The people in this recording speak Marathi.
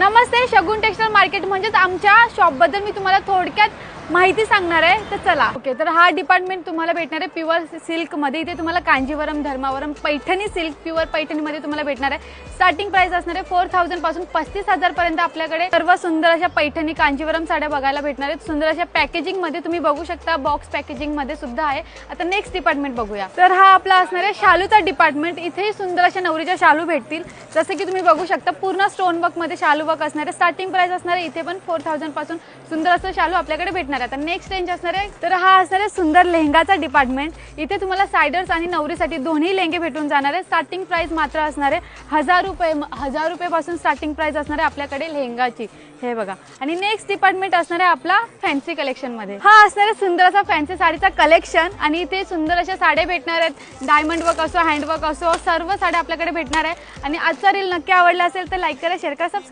नमस्ते, शगुन टेक्सटाईल मार्केट म्हणजेच आमच्या शॉपबद्दल मी तुम्हाला थोडक्यात माहिती सांगणार आहे. तर चला. ओके, तर हा डिपार्टमेंट तुम्हाला भेटणार आहे प्युअर सिल्क मध्ये. इथे तुम्हाला कांजीवरम, धर्मावरम, पैठणी सिल्क, प्युअर पैठणी मध्ये तुम्हाला भेटणार आहे. स्टार्टिंग प्राइस असणार आहे 4000 पासून 35000 पर्यंत. आपल्याकडे सर्व सुंदर अशा पैठणी कांजीवरम साड्या बघायला भेटणार आहेत. सुंदर अशा पॅकेजिंग मध्ये तुम्ही बघू शकता, बॉक्स पॅकेजिंग मध्ये सुद्धा आहे. आता नेक्स्ट डिपार्टमेंट बघूया. तर हा आपला असणार आहे शालूचा डिपार्टमेंट. इथेही सुंदर अशा नवरीच्या शालू भेटतील. जसे की तुम्ही बघू शकता, पूर्ण स्टोन वर्क मध्ये शालू वर्क असणार आहे. स्टार्टिंग प्राइस असणार आहे इथे पण 4000 पासून सुंदर असं शालू आपल्याकडे भेटणार आहे. आता नेक्स्ट रेंज असणार आहे, तर हा असणार आहे सुंदर लेहंगाचा डिपार्टमेंट. इथे तुम्हाला सायडर्स आणि नवरीसाठी दोन्ही लेहंगे भेटून जाणार आहे. स्टार्टिंग प्राइस मात्र असणार आहे 1000 रुपये पासून स्टार्टिंग प्राइस असणार आहे आपल्याकडे लेहंगाची. हे बघा. आणि नेक्स्ट डिपार्टमेंट असणार आहे आपला फॅन्सी कलेक्शन मध्ये. हा असणार आहे सुंदर असा फॅन्सी साडीचा कलेक्शन. आणि इथे सुंदर अशा साड्या भेटणार आहेत. डायमंड वर्क असो, हँड वर्क असो, सर्व साड्या आपल्याकडे भेटणार आहे. आणि आजचा रील नक्की आवडला असेल तर लाईक करा, शेअर करा, सबस्क्राईब